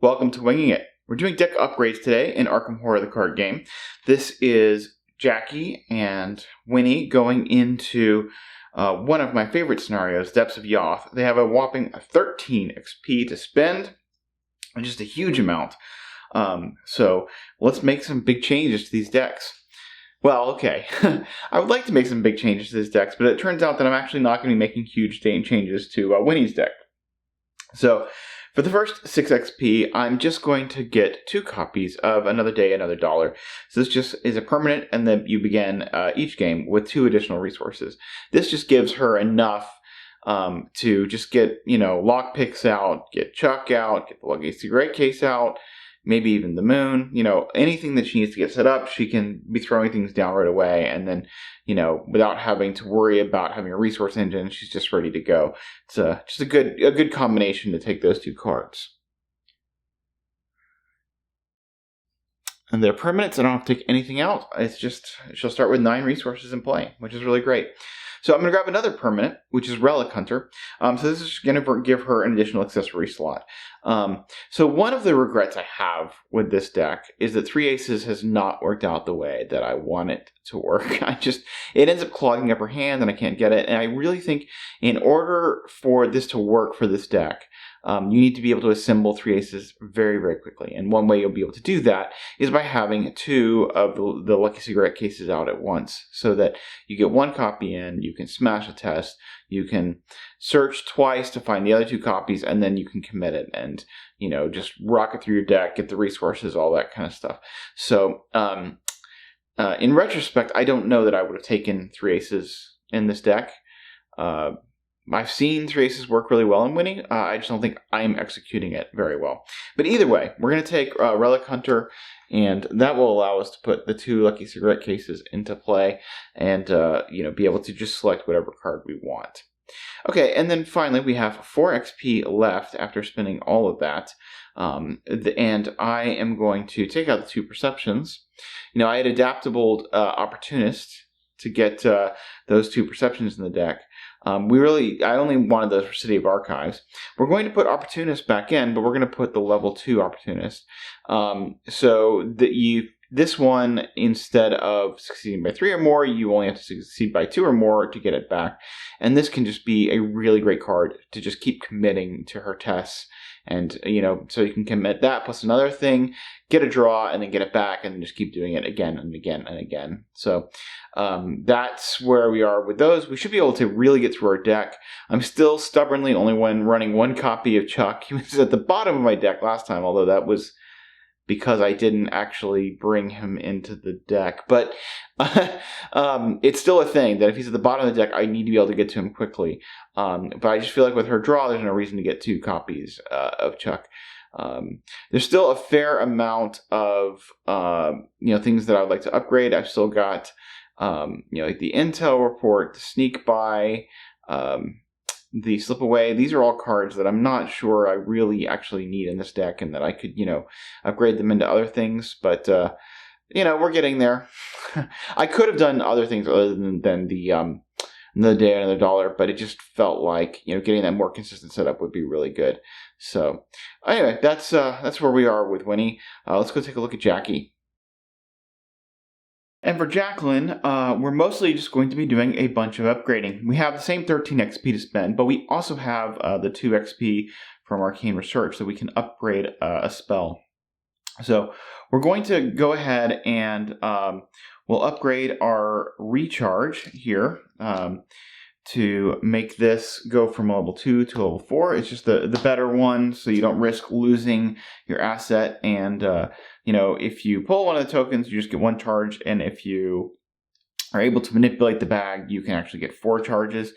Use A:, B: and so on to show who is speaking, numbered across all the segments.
A: Welcome to Winging It. We're doing deck upgrades today in Arkham Horror the card game. This is Jackie and Winnie going into one of my favorite scenarios, Depths of Yoth. They have a whopping 13 XP to spend, just a huge amount. So let's make some big changes to these decks. Well, okay, I would like to make some big changes to these decks, but it turns out that I'm actually not going to be making huge changes to Winnie's deck. So for the first 6 XP, I'm just going to get 2 copies of Another Day, Another Dollar. So this just is a permanent, and then you begin each game with 2 additional resources. This just gives her enough to just get, lockpicks out, get Chuck out, get the Lucky Cigarette case out, maybe even the moon, anything that she needs to get set up, she can be throwing things down right away, and then, without having to worry about having a resource engine, she's just ready to go. It's just a good combination to take those 2 cards. And they're permanents, I don't have to take anything out. It's just, she'll start with 9 resources in play, which is really great. So I'm going to grab another permanent, which is Relic Hunter. So this is going to give her an additional accessory slot. So one of the regrets I have with this deck is that 3 Aces has not worked out the way that I want it to work. It ends up clogging up her hand and I can't get it. And I really think in order for this to work for this deck, you need to be able to assemble 3 Aces very, very quickly. And one way you'll be able to do that is by having 2 of the Lucky Cigarette cases out at once, so that you get 1 copy in, you can smash a test, you can search twice to find the other 2 copies, and then you can commit it and, just rock it through your deck, get the resources, all that kind of stuff. So, in retrospect, I don't know that I would have taken 3 Aces in this deck. I've seen 3 Aces work really well in Winning. I just don't think I'm executing it very well. But either way, we're going to take Relic Hunter, and that will allow us to put the 2 Lucky Cigarette cases into play and, be able to just select whatever card we want. Okay, and then finally we have 4 XP left after spending all of that. And I am going to take out the 2 Perceptions. I had adaptable Opportunist to get those 2 Perceptions in the deck. I only wanted those for City of Archives. We're going to put Opportunist back in, but we're going to put the level 2 Opportunist. So that this one, instead of succeeding by 3 or more, you only have to succeed by 2 or more to get it back. And this can just be a really great card to just keep committing to her tests. And, so you can commit that plus another thing, get a draw, and then get it back, and then just keep doing it again and again and again. So that's where we are with those. We should be able to really get through our deck. I'm still stubbornly only running 1 copy of Chuck. He was at the bottom of my deck last time, although that was because I didn't actually bring him into the deck. But it's still a thing that if he's at the bottom of the deck, I need to be able to get to him quickly. But I just feel like with her draw, there's no reason to get 2 copies of Chuck. There's still a fair amount of things that I would like to upgrade. I've still got like the Intel Report, the Sneak By, the Slip Away. These are all cards that I'm not sure I really actually need in this deck, and that I could, upgrade them into other things. But, we're getting there. I could have done other things other than the Another Day, Another Dollar, but it just felt like, getting that more consistent setup would be really good. So, anyway, that's where we are with Winnie. Let's go take a look at Jackie. And for Jacqueline, we're mostly just going to be doing a bunch of upgrading. We have the same 13 XP to spend, but we also have the 2 XP from Arcane Research, so we can upgrade a spell. So we're going to go ahead and we'll upgrade our Recharge here to make this go from level 2 to level 4. It's just the better one, so you don't risk losing your asset. And if you pull one of the tokens, you just get 1 charge, and if you are able to manipulate the bag, you can actually get 4 charges.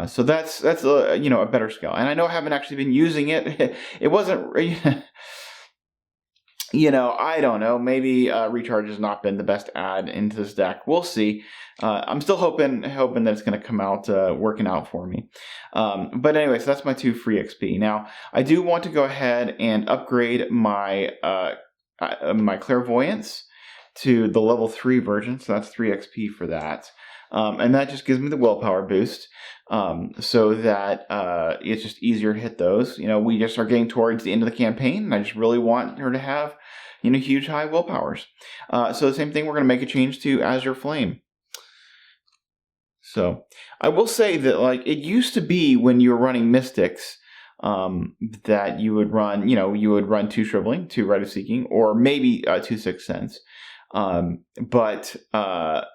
A: So that's a better skill. And I know I haven't actually been using it. It wasn't, I don't know. Maybe Recharge has not been the best add into this deck. We'll see. I'm still hoping that it's going to come out working out for me. But anyway, so that's my 2 free XP. Now, I do want to go ahead and upgrade my my Clairvoyance to the level 3 version. So that's 3 XP for that. And that just gives me the willpower boost, so that it's just easier to hit those. We just are getting towards the end of the campaign, and I just really want her to have, huge high willpowers. So the same thing, we're going to make a change to Azure Flame. So I will say that, like, it used to be when you were running Mystics, that you would run, you would run 2 Shriveling, 2 Rite of Seeking, or maybe 2 Sixth Sense. But that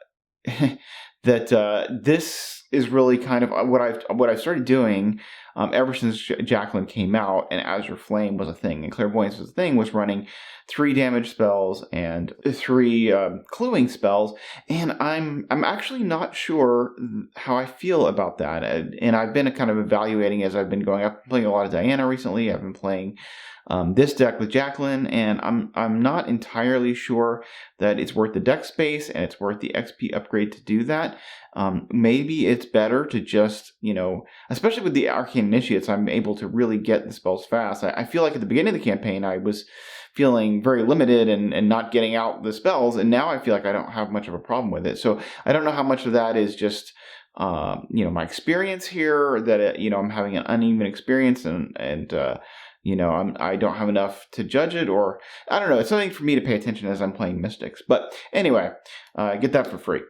A: this is really kind of what I've started doing ever since Jacqueline came out and Azure Flame was a thing and Clairvoyance was a thing, was running 3 damage spells and 3 cluing spells, and I'm actually not sure how I feel about that, and I've been kind of evaluating as I've been going. I've been playing a lot of Diana recently. I've been playing this deck with Jacqueline, and I'm not entirely sure that it's worth the deck space and it's worth the XP upgrade to do that. Maybe it's better to just, especially with the Arcane Initiates, I'm able to really get the spells fast. I feel like at the beginning of the campaign, I was feeling very limited and not getting out the spells, and now I feel like I don't have much of a problem with it. So I don't know how much of that is just my experience here, that I'm having an uneven experience, and I don't have enough to judge it, or I don't know. It's something for me to pay attention as I'm playing Mystics. But anyway, get that for free.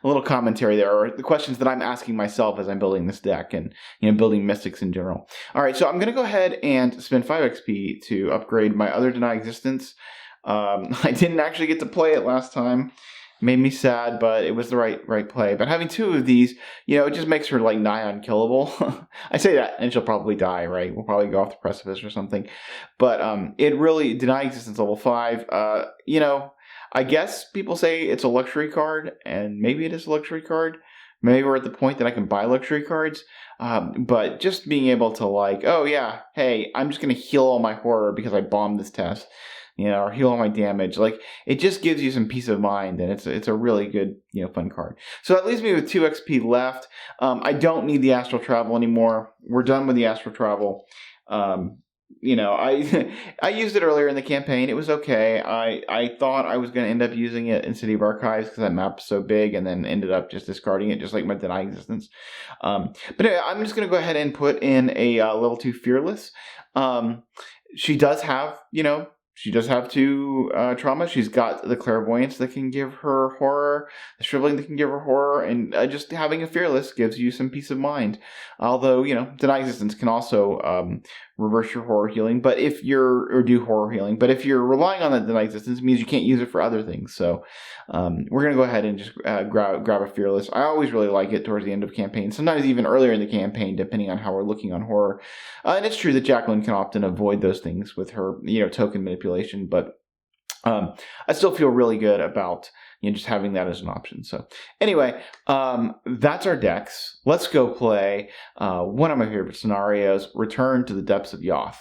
A: A little commentary there, or the questions that I'm asking myself as I'm building this deck and building Mystics in general. All right, so I'm going to go ahead and spend 5 XP to upgrade my other Deny Existence. I didn't actually get to play it last time. Made me sad, but it was the right play. But having 2 of these, it just makes her like nigh unkillable. I say that, and she'll probably die, right? We'll probably go off the precipice or something. But it really, Deny Existence level 5, I guess people say it's a luxury card, and maybe it is a luxury card. Maybe we're at the point that I can buy luxury cards. But just being able to like, oh yeah, hey, I'm just going to heal all my horror because I bombed this test. Or heal all my damage. Like, it just gives you some peace of mind, and it's a really good, fun card. So that leaves me with 2 XP left. I don't need the Astral Travel anymore. We're done with the Astral Travel. I used it earlier in the campaign. It was okay. I thought I was going to end up using it in City of Archives because that map's so big, and then ended up just discarding it, just like my Deny Existence. But anyway, I'm just going to go ahead and put in a level 2 Fearless. She does have, she does have 2 trauma. She's got the Clairvoyance that can give her horror, the Shriveling that can give her horror, and just having a Fearless gives you some peace of mind. Although, Deny Existence can also reverse your horror healing, but if you're, or do horror healing, but if you're relying on that Deny Existence, it means you can't use it for other things. So we're going to go ahead and just grab a Fearless. I always really like it towards the end of campaign, sometimes even earlier in the campaign, depending on how we're looking on horror. And it's true that Jacqueline can often avoid those things with her, token manipulation, but I still feel really good about just having that as an option. So anyway, that's our decks. Let's go play one of my favorite scenarios, Return to the Depths of Yoth.